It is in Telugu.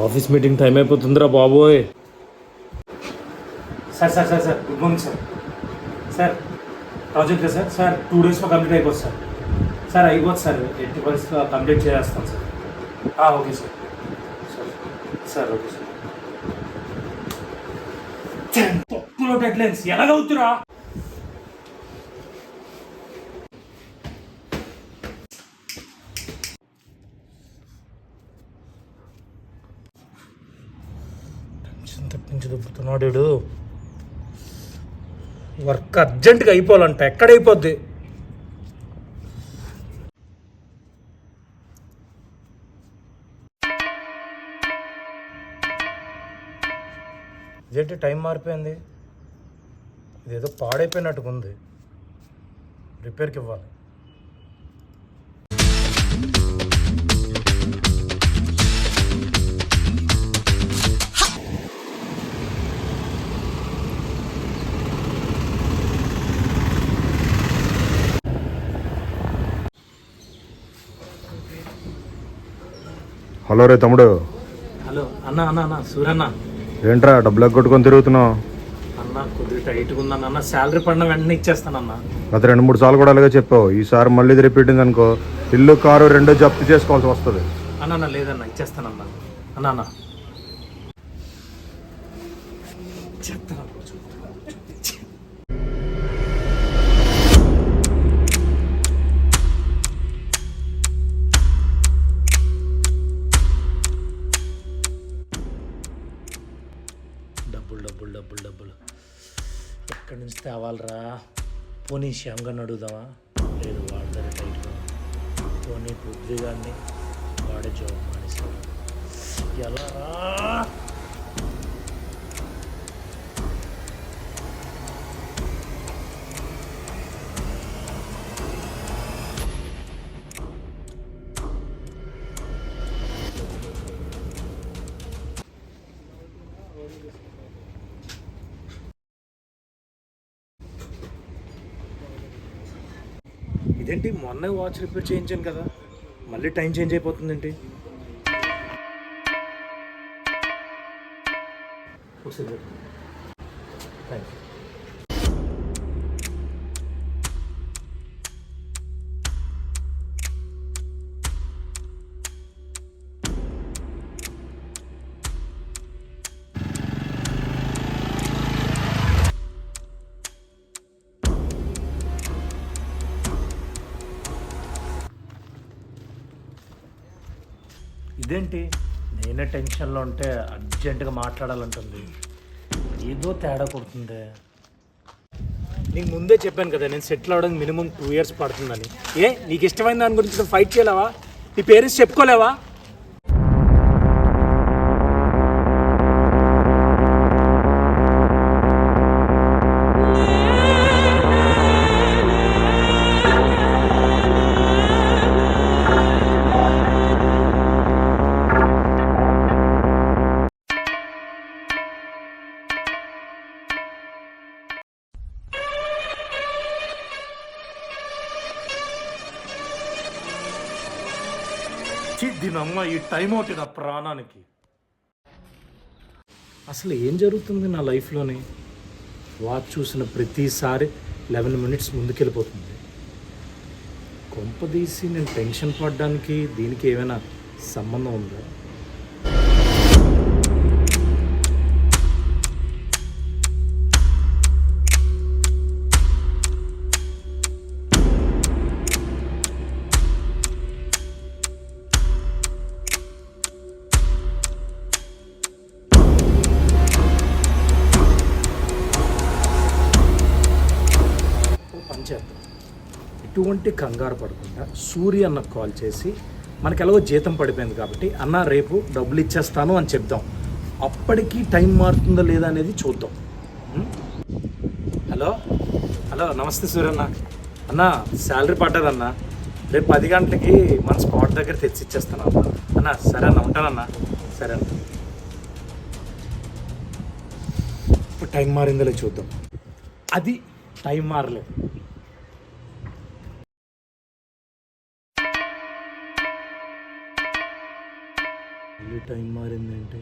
ఆఫీస్ మీటింగ్ టైం అయిపోతుందిరా బాబోయ్. Sir good morning sir project sir 2 డేస్లో కంప్లీట్ అయిపోతుంది సార్ అయిపోతుంది సార్ 80% కంప్లీట్ చేస్తాం sir. Okay sir okay sir. తక్కువ డెడ్లైన్స్ ఎలాగవుతురా? తప్పించి దొబ్బుతున్నాడు. వర్క్ అర్జెంటుగా అయిపోవాలంట. ఎక్కడైపోద్ది? ఇదేంటి టైం మారిపోయింది? ఇదేదో పాడైపోయినట్టుగా ఉంది. రిపేర్కి ఇవ్వాలి. హలో రే తమ్ముడు. హలో అన్న సూరన్న. ఏంట్రా డబ్బులు కొట్టుకొని తిరుగుతున్నావు? అన్న కొద్దిగా టైట్గా ఉందన్న. అన్న శాలరీ పడిన వెంటనే ఇచ్చేస్తానన్న. గత 2-3 సార్లు కూడా అలాగే చెప్పావు. ఈసారి మళ్ళీ ఇది రిపీట్ అయింది అనుకో, ఇల్లు కారు 2 జప్తు చేసుకోవాల్సి వస్తుంది. అన్న లేదన్న ఇచ్చేస్తానన్న. అన్న చెప్తాను. డబ్బులు ఎక్కడి నుంచి తేవాలరా? పోనీ శ్యామ్గా అడుగుదామా? లేదు వాడతారు టైట్గా. పోనీ బుద్ధిగాన్ని వాడే జాబ్ మానేసాడు. ఎలా రా? ఇదేంటి మొన్న వాచ్ రిపేర్ చేయించాను కదా, మళ్ళీ టైం చేంజ్ అయిపోతుంది ఏంటి? Thank you. ఇదేంటి నేనే టెన్షన్లో ఉంటే అర్జెంటుగా మాట్లాడాలంటుంది. ఏదో తేడా కొడుతుంది. నీకు ముందే చెప్పాను కదా నేను సెటిల్ అవ్వడానికి మినిమం 2 years పడుతుందని. నీకు ఇష్టమైన దాని గురించి ఫైట్ చేయలేవా? నీ పేరెంట్స్ చెప్పుకోలేవా? దీనమ్మ ఈ టైం అవుట్ నా ప్రాణానికి. అసలు ఏం జరుగుతుంది నా లైఫ్లోని? వాచ్ చూసిన ప్రతిసారి 11 minutes ముందుకెళ్ళిపోతుంది. కొంపదీసి నేను టెన్షన్ పడడానికి దీనికి ఏమైనా సంబంధం ఉందా? ఎటువంటి కంగారు పడకుండా సూర్య అన్నకు కాల్ చేసి మనకి ఎలాగో జీతం పడిపోయింది కాబట్టి అన్న రేపు డబ్బులు ఇచ్చేస్తాను అని చెప్దాం. అప్పటికి టైం మారుతుందా లేదా అనేది చూద్దాం. హలో నమస్తే సూర్యన్న. అన్న శాలరీ పడ్డదన్న. రేపు 10 గంటలకి మన స్పాట్ దగ్గర తెచ్చి ఇచ్చేస్తాను అన్న. సరే అన్న, ఉంటానన్నా. సరే అన్న. ఇప్పుడు టైం మారిందో చూద్దాం. అది టైం మారలేదు. మళ్ళీ టైం మారిందేంటి?